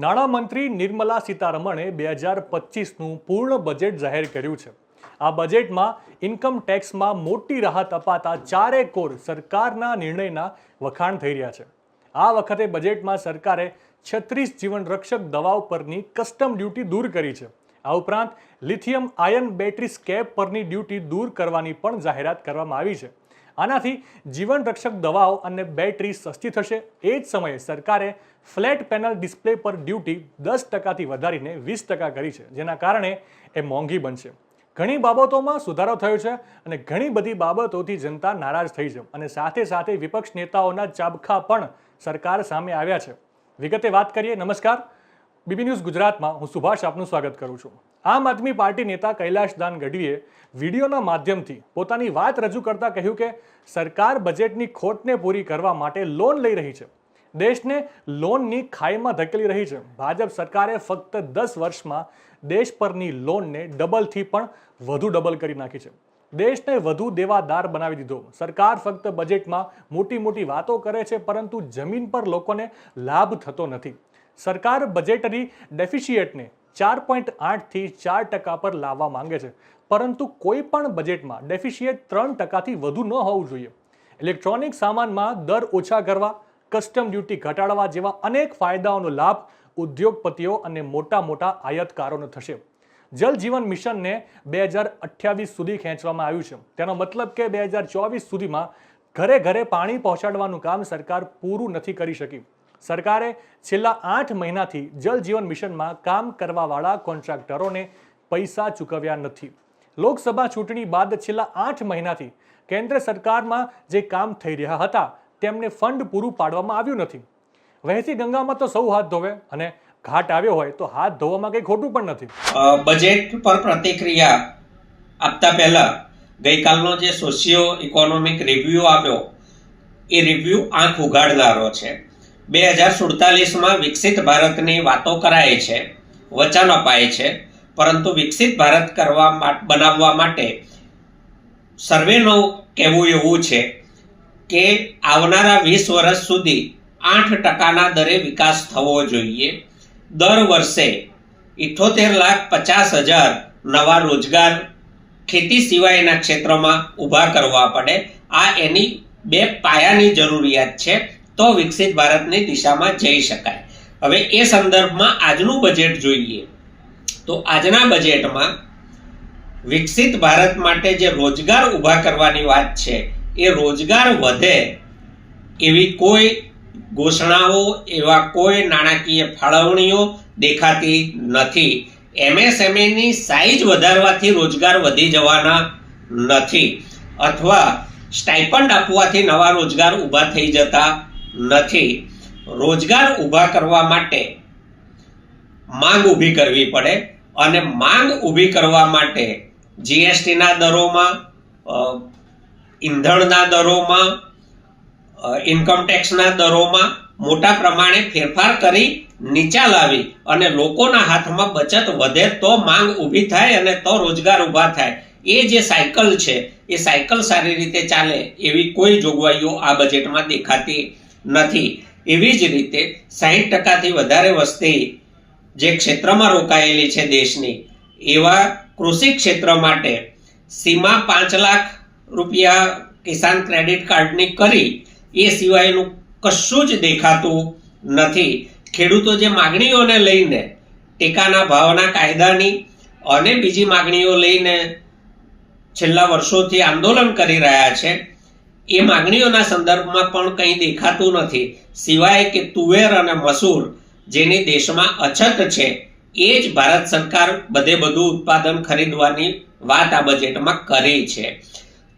નાણામંત્રી નિર્મલા સીતારમણે 2025નું પૂર્ણ બજેટ જાહેર કર્યું છે। આ બજેટમાં ઇન્કમ ટેક્સમાં મોટી રાહત અપાતા ચારે કોર સરકારના નિર્ણયના વખાણ થઈ રહ્યા છે। આ વખતે બજેટમાં સરકારે 36 જીવન રક્ષક દવાઓ પરની કસ્ટમ ડ્યુટી દૂર કરી છે। આ ઉપરાંત લિથિયમ આયન બેટરી સ્કેપ પરની ડ્યુટી દૂર કરવાની પણ જાહેરાત કરવામાં આવી છે। આનાથી જીવન રક્ષક દવાઓ અને બેટરી સસ્તી થશે। એ જ સમયે સરકારે ફ્લેટ પેનલ ડિસ્પ્લે પર ડ્યુટી 10%થી વધારીને 20% કરી છે, જેના કારણે એ મોંઘી બનશે। ઘણી બાબતોમાં સુધારો થયો છે અને ઘણી બધી બાબતોથી જનતા નારાજ થઈ છે અને સાથે સાથે વિપક્ષ નેતાઓના ચાબખા પણ સરકાર સામે આવ્યા છે। વિગતે વાત કરીએ। નમસ્કાર, બીબી ન્યૂઝ ગુજરાતમાં હું સુભાષ આપનું સ્વાગત કરું છું। આમ આદમી પાર્ટી નેતા કૈલાશદાન ગઢવીએ વિડીયોના માધ્યમથી પોતાની વાત રજૂ કરતા કહ્યું કે સરકાર બજેટની ખોટને પૂરી કરવા માટે લોન લઈ રહી છે, દેશને લોનની ખાઈમાં ધકેલી રહી છે। ભાજપ સરકારે ફક્ત 10 વર્ષમાં દેશ પરની લોનને ડબલથી પણ વધુ ડબલ કરી નાખી છે, દેશને વધુ દેવાદાર બનાવી દીધો। સરકાર ફક્ત બજેટમાં મોટી મોટી વાતો કરે છે, પરંતુ જમીન પર લોકોને લાભ થતો નથી। સરકાર બજેટરી ડેફિસિયટને 4.8થી 4% પર લાવવા માંગે છે, પરંતુ કોઈ પણ બજેટમાં ડેફિસિયટ 3%થી વધુ ન હોવું જોઈએ। ઇલેક્ટ્રોનિક સામાનમાં દર ઓછા કરવા, કસ્ટમ ડ્યુટી ઘટાડવા જેવા અનેક ફાયદાઓનો લાભ ઉદ્યોગપતિઓ અને મોટા આયાતકારોને થશે। જલ જીવન મિશનને 2028 સુધી ખેંચવામાં આવ્યું છે। તેનો મતલબ કે 2024 સુધીમાં ઘરે ઘરે પાણી પહોંચાડવાનું કામ સરકાર પૂરું નથી કરી શકી। સરકારે છેલ્લા 8 મહિનાથી જલ જીવન મિશનમાં કામ કરવાવાળા કોન્ટ્રાક્ટરોને પૈસા ચૂકવ્યા નથી। લોકસભા ચૂંટણી બાદ છેલ્લા 8 મહિનાથી કેન્દ્ર સરકારમાં જે કામ થઈ રહ્યા હતા તેમને ફંડ પૂરું પાડવામાં આવ્યું નથી। વહેતી ગંગામાં તો સૌ હાથ ધોવે અને ઘાટ આવ્યો હોય તો હાથ ધોવામાં કંઈ ખોટું પણ નથી। બજેટ પર પ્રતિક્રિયા આપતા પહેલા ગઈકાલનો જે સોશિયો ઇકોનોમિક રિવ્યુ આવ્યો એ રિવ્યુ આંખ ઉઘાડનારો છે। 2047માં વિકસિત ભારતની વાતો કરાય છે, વચન અપાય છે, પરંતુ વિકસિત ભારત બનાવવા માટે સર્વેનું કહેવું એવું છે કે આવનારા 20 વર્ષ સુધી 8%ના દરે વિકાસ થવો જોઈએ। દર વર્ષે 78,50,000 નવા રોજગાર ખેતી સિવાયના ક્ષેત્રમાં ઊભા કરવા પડે। આ એની બે પાયાની જરૂરિયાત છે, તો વિકસિત ભારતની દિશામાં જઈ શકાય। હવે એ સંદર્ભમાં આજનું બજેટ જોઈએ તો આજના બજેટમાં વિકસિત ભારત માટે જે રોજગાર ઊભા કરવાની વાત છે એ રોજગાર વધે એવી કોઈ ઘોષણાઓ, એવા કોઈ નાણાકીય ફાળવણીઓ દેખાતી નથી। એમએસએમઈની સાઈઝ વધારવાથી રોજગાર વધી જવાના નથી, અથવા સ્ટાઇપન્ડ આપવાથી નવા રોજગાર ઊભા થઈ જતા નથી। રોજગાર ઊભા કરવા માટે માંગ ઊભી કરવી પડે અને માંગ ઊભી કરવા માટે જીએસટીના દરોમાં, ઈંધણના દરોમાં, ઇન્કમ ટેક્સના દરોમાં મોટા પ્રમાણે ફેરફાર કરી નીચા લાવી અને લોકોના હાથમાં બચત વધે તો માંગ ઊભી થાય અને તો રોજગાર ઊભા થાય। એ જે સાયકલ છે એ સાયકલ સારી રીતે ચાલે એવી કોઈ જોગવાઈઓ આ બજેટમાં દેખાતી નથી। એવી જ રીતે 60%થી વધારે વસ્તી જે ક્ષેત્રમાં રોકાયેલી છે દેશની, એવા કૃષિ ક્ષેત્ર માટે સીમા 5 લાખ રૂપિયા કિસાન ક્રેડિટ કાર્ડની કરી, એ સિવાયનું કશું જ દેખાતું નથી। ખેડૂતો જે માગણીઓને લઈને ટેકાના ભાવના કાયદાની અને બીજી માગણીઓ લઈને છેલ્લા વર્ષોથી આંદોલન કરી રહ્યા છે, એ માગણીઓના સંદર્ભમાં પણ કંઈ દેખાતું નથી, સિવાય કે તુવેર અને મસૂર જેની દેશમાં અછત છે એ જ ભારત સરકાર બધું ઉત્પાદન ખરીદવાની વાત આ બજેટમાં કરી છે।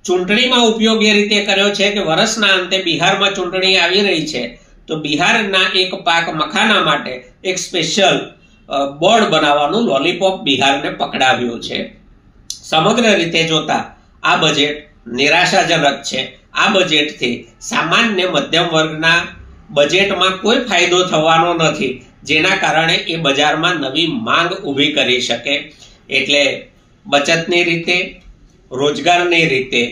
ચૂંટણીમાં ઉપયોગ એ રીતે કર્યો છે કે વર્ષના અંતે બિહારમાં ચૂંટણી આવી રહી છે તો બિહારના એક પાક મખાના માટે એક સ્પેશિયલ બોર્ડ બનાવવાનું લોલીપોપ બિહારને પકડાવ્યું છે। સમગ્ર રીતે જોતા આ બજેટ નિરાશાજનક છે। આ બજેટથી સામાન્ય મધ્યમ વર્ગના બજેટમાં કોઈ ફાયદો થવાનો નથી, જેના કારણે એ બજારમાં નવી માંગ ઊભી કરી શકે। એટલે બચતની રીતે, રોજગારની રીતે,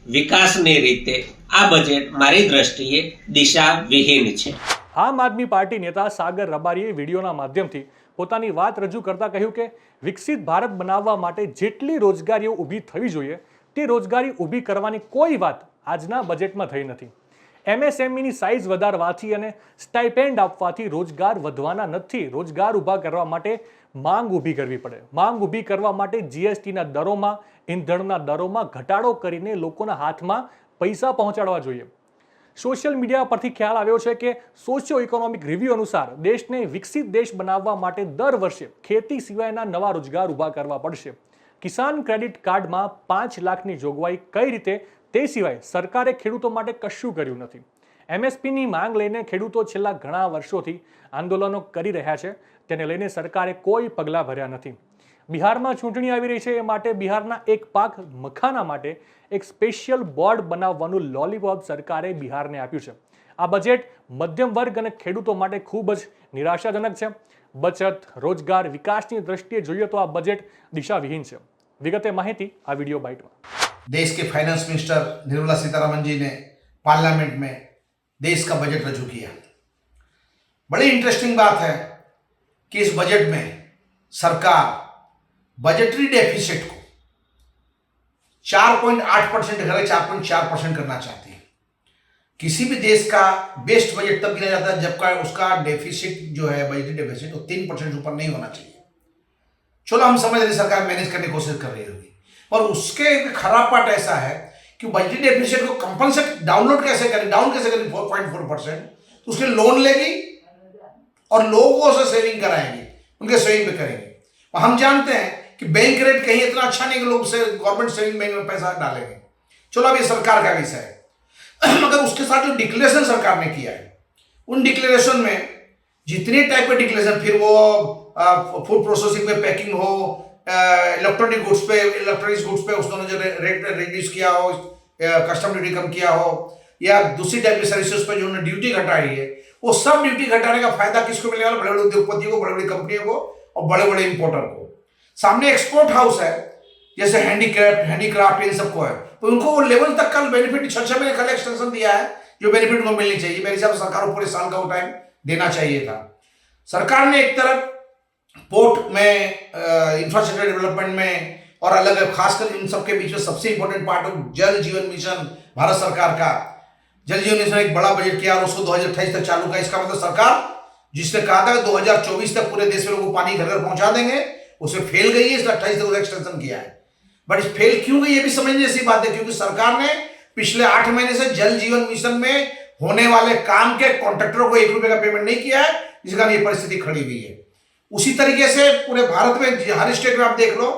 વિકાસની રીતે આ બજેટ મારી દ્રષ્ટિએ દિશા વિહીન છે। આમ આદમી પાર્ટી નેતા સાગર રબારીએ વિડીયોના માધ્યમથી પોતાની વાત રજૂ કરતા કહ્યું કે વિકસિત ભારત બનાવવા માટે જેટલી રોજગારીઓ ઊભી થવી જોઈએ તે રોજગારી ઊભી કરવાની કોઈ વાત આજના બજેટમાં થઈ નથી. MSMEની સાઇઝ વધારવાથી અને સ્ટાઇપેન્ડ આપવાથી રોજગાર વધવાના નથી. રોજગાર ઊભા કરવા માટે માંગ ઊભી કરવી પડે. માંગ ઊભી કરવા માટે GSTના દરોમાં, ઈંધણના દરોમાં ઘટાડો કરીને લોકોના હાથમાં પૈસા પહોંચાડવા જોઈએ. સોશિયલ મીડિયા પરથી ખ્યાલ આવ્યો છે કે સોશિયો ઇકોનોમિક રિવ્યૂ અનુસાર દેશને વિકસિત દેશ બનાવવા માટે દર વર્ષે ખેતી સિવાયના નવા રોજગાર ઊભા કરવા પડશે. કિસાન ક્રેડિટ કાર્ડમાં 5 લાખની જોગવાઈ કઈ રીતે, તે સિવાય સરકારે ખેડૂતો માટે કશું કર્યું નથી. MSPની માંગ લઈને ખેડૂતો છેલ્લા ઘણા વર્ષોથી આંદોલનો કરી રહ્યા છે. તેને લઈને સરકારે કોઈ પગલાં ભર્યા નથી. બિહારમાં ચૂંટણી આવી રહી છે, એ માટે બિહારના એક પાક મખાના માટે એક સ્પેશિયલ બોર્ડ બનાવવાનું લોલીપોપ સરકારે બિહારને આપ્યું છે. આ બજેટ મધ્યમ વર્ગ અને ખેડૂતો માટે ખૂબ જ નિરાશાજનક છે. બચત, રોજગાર, વિકાસની દ્રષ્ટિએ જોઈએ તો આ બજેટ દિશાવિહીન છે. વિગતે માહિતી આ વિડીયો બાઇટમાં. देश के फाइनेंस मिनिस्टर निर्मला सीतारमन जी ने पार्लियामेंट में देश का बजट रजू किया. बड़ी इंटरेस्टिंग बात है कि इस बजट में सरकार बजटरी डेफिसिट को 4.8% घरे 4.4% करना चाहती है. किसी भी देश का बेस्ट बजट तब गिना जाता है जबकि उसका डेफिसिट जो है, बजटरी डेफिसिट, वो 3% ऊपर नहीं होना चाहिए. चलो हम समझ रहे सरकार मैनेज करने की कोशिश कर रही होगी, पर उसके खराब पार्ट ऐसा है कि बजटरी डेफिसिट को कंपनसेट डाउन कैसे करें 4.4%, तो उसके लोन लेगी और लोगों से सेविंग कराएंगे, उनके सेविंग पे करेंगे. और हम जानते हैं कि बैंक रेट कहीं इतना अच्छा नहीं कि लोग से गवर्नमेंट सेविंग बैंक में पैसा डालेंगे. चलो अब ये सरकार का विषय है, मगर उसके साथ जो डिक्लेरेशन सरकार ने किया है, उन डिक्लेरेशन में जितने टाइप के डिक्लेरेशन, फिर वो फूड प्रोसेसिंग में पैकिंग हो, इलेक्ट्रॉनिक गुड्स पे उसने जो रेट रिड्यूस किया हो, कस्टम ड्यूटी कम किया हो, या दूसरी टाइप की सर्विसेज पर जो उन्होंने ड्यूटी घटाई है, वो सब ड्यूटी घटाने का फायदा किसको मिलेगा? बड़े बड़े उद्योगपतियों को, बड़ी बड़ी कंपनियों को और बड़े बड़े इंपोर्टर को. सामने एक्सपोर्ट हाउस है जैसे हैंडीक्राफ्ट, इन सबको है, तो उनको वो लेवल तक कल बेनिफिट 6 महीने कल एक्सटेंशन दिया है, जो बेनिफिट उनको मिलनी चाहिए. मेरे हिसाब से सरकार को पूरे साल का वो टाइम देना चाहिए था. सरकार ने एक तरफ पोर्ट में, इंफ्रास्ट्रक्चर डेवलपमेंट में और अलग, खासकर इन सबके बीच में सबसे इंपॉर्टेंट पार्ट ऑफ जल जीवन मिशन, भारत सरकार का जल जीवन मिशन एक बड़ा बजट किया और उसको 2028 तक चालू किया. इसका मतलब सरकार जिसने कहा था 2024 तक पूरे देश में लोगों को पानी घर घर पहुंचा देंगे, उसमें फेल गई है. इसलिए 28 तक एक्सटेंशन किया है. बट इस फेल क्यों गई ये भी समझने जैसी बात है, क्योंकि सरकार ने पिछले 8 महीने से जल जीवन मिशन में होने वाले काम के कॉन्ट्रैक्टरों को 1 रुपए का पेमेंट नहीं किया है, जिस कारण ये परिस्थिति खड़ी हुई है. उसी तरीके से पूरे भारत में हर स्टेट में आप देख लो,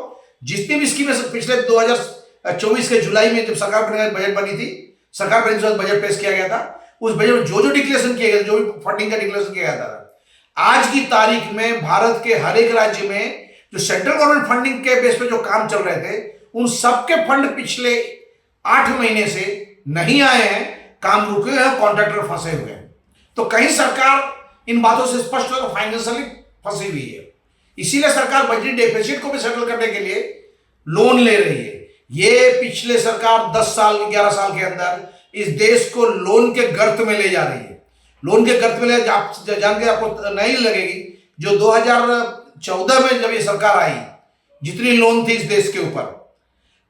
जितनी भी स्कीमें पिछले 2024 के जुलाई में जब सरकार बजट बनी थी, सरकार बनी तो बजट पेश किया गया था, उस बजट में जो डिक्लेरेशन किया गया, जो भी फंडिंग का डिक्लेरेशन किया गया था, आज की तारीख में भारत के हर एक राज्य में जो सेंट्रल गवर्नमेंट फंडिंग के बेस पे जो काम चल रहे थे, उन सबके फंड पिछले 8 महीने से नहीं आए हैं, काम रुके हुए हैं, कॉन्ट्रैक्टर फंसे हुए हैं. तो कहीं सरकार इन बातों से स्पष्ट हो फाइनेंशियली फंसी हुई है. इसीलिए सरकार बजट डेफिसिट को भी सेटल करने के लिए लोन ले रही है. ये पिछले सरकार 10 साल 11 साल के अंदर इस देश को लोन के गर्त में ले जा रही है. लोन के गर्त में ले जान के आपको नहीं लगेगी, जो 2014 में जब ये सरकार आई, जितनी लोन थी इस देश के ऊपर,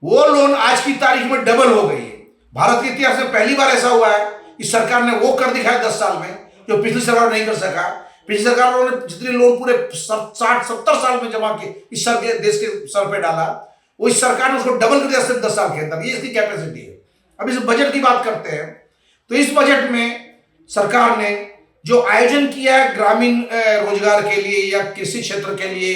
वो लोन आज की तारीख में डबल हो गई है. भारत के इतिहास में पहली बार ऐसा हुआ है कि सरकार ने वो कर दिखाया 10 साल में जो पिछली सरकार नहीं कर सका. पिछली सरकार ने जितने लोन पूरे 60-70 साल में जमा किए, इस सर के देश के सर पे डाला, वो इस सरकार ने उसको डबल कर दिया सिर्फ 10 साल के अंदर. ये इसकी कैपेसिटी है. अब इस बजट की बात करते हैं, तो इस बजट में सरकार ने जो आयोजन किया है ग्रामीण रोजगार के लिए या कृषि क्षेत्र के लिए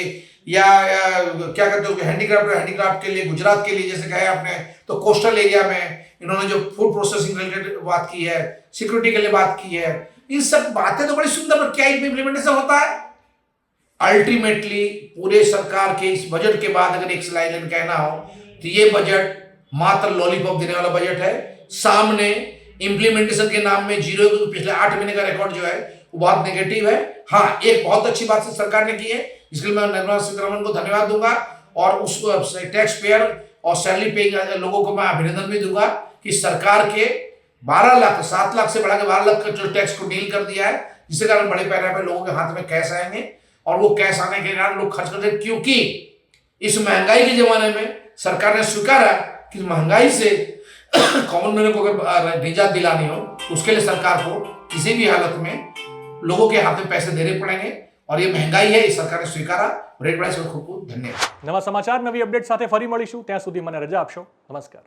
या क्या कहते हो हैंडीक्राफ्ट के लिए, गुजरात के लिए जैसे कहे आपने, तो कोस्टल एरिया में इन्होंने जो फूड प्रोसेसिंग रिलेटेड बात की है, सिक्योरिटी के लिए बात की है, इन सब बातें तो बड़ी सुंदर, पर क्या इनमें इम्प्लीमेंटेशन होता है? अल्टीमेटली पूरे सरकार के इस बजट के बाद अगर एक लाइन कहना हो तो ये बजट मात्र लॉलीपॉप देने वाला बजट है. सामने इंप्लीमेंटेशन के नाम में जीरो, पिछले 8 महीने का रिकॉर्ड जो है वो बहुत नेगेटिव है. हाँ, एक बहुत अच्छी बात सरकार ने की है, इसके लिए मैं निर्मला सीतारमण को धन्यवाद दूंगा और उस टैक्स पेयर और सैलरी पेइंग लोगों को मैं अभिनंदन भी दूंगा कि सरकार के 12 लाख 7 लाख से बढ़ा के 12 लाख का जो टैक्स को डील कर दिया है, जिसके कारण बड़े पैमाने पर लोगों के हाथ में कैश आएंगे और वो कैश आने के कारण लोग खर्च करते, क्योंकि इस महंगाई के जमाने में सरकार ने स्वीकारा कि महंगाई से कॉमन मैन को अगर निजात दिलानी हो उसके लिए सरकार को किसी भी हालत में लोगों के हाथ में पैसे देने पड़ेंगे और ये महंगाई है, ये सरकार ने स्वीकारा। रेड प्राइस खूब खूब धन्यवाद। નવા સમાચાર નવી અપડેટ સાથે ફરી મળીશું, ત્યાં સુધી મને રજા આપશો. નમસ્કાર.